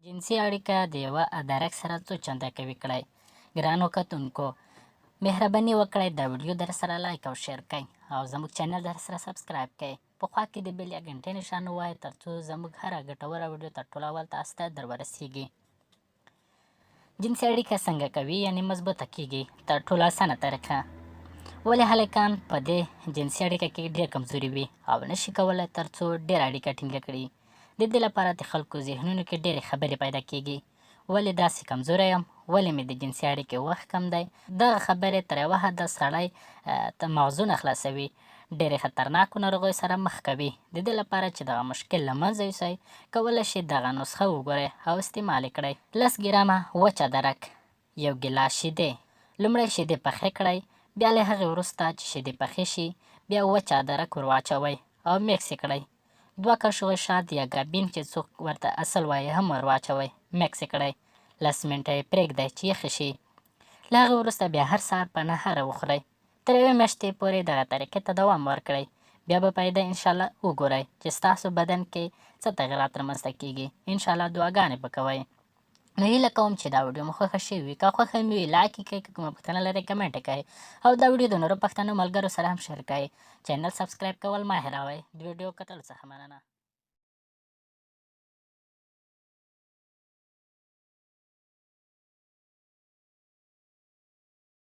جنسي اړیکه د یوه درک سره څو چنده کوي کړئ. ګرانو کتونکو مهرباني وکړئ دا ویډیو در سره لایک او شیر کړئ او زموږ چینل در سره سبسکرایب کړئ. په خوا کې د بیل یا ګنټې نښان ووهئ تر څو زموږ هره ګټوره ویډیو تر ټولو اول تاسو ته در ورسیږي. جنسي اړیکه څنګه کوي یعنې مضبوطه کیږي؟ تر ټولو اسانه طریقه. ولې هلکان په دې جنسي اړیکه کې ډېر کمزوري وي او نشي کولی تر څو ډېره اړیکه ټینګه کړي؟ د دې لپاره د خلکو ذهنونو کې ډېرې خبرې پیدا کیږي. ولې داسې کمزوری یم؟ ولې مې د جنسي اړیکې وخت کم دی؟ دغه خبرې تر یوه حده سړی ته مغزونه خلاصوي، ډېرې خطرناکو ناروغیو سره مخ کوي. د دې لپاره چې دغه مشکل له منځه یوسئ کولی شئ دغه نسخه وګورئ او استعمال یې کړئ. 10 ګرامه وچ ادرک، 1 ګیلاس شیدې. لومړی شیدې پخې کړئ، بیا له هغې وروسته چې شیدې پخې شي بیا وچ ادرک ور واچوئ او میکس یې کړئ. 2 کاچوغې شات یا ګابین چې څوک ورته اصل وایي هم ور واچوئ، میکس یې کړئ. 10 منټه یې پرېږدئ چې یخې شي. له هغې وروسته بیا هر سهار په نهاره وخورئ. تر 1 میاشتې پورې دغه طریقې ته دوام ورکړئ. بیا به پیدا انشاءالله وګورئ چې ستاسو بدن کې څه تغیرات رامنځته کیږي. انشاءالله دعاګانې به کوئ. نو هیله کوم چې دا ویډیو مو خوښه شوې وي. که خوښه مې وي لایک یې کړئ، که کومه پوښتنه لرئ کمنټ یې کړئ او دا ویډیو د نورو پښتنو ملګرو سره هم شیر کړئ. چینل سبسکرایب کول مه هېروئ. د ویډیو کتلو څخه مننه.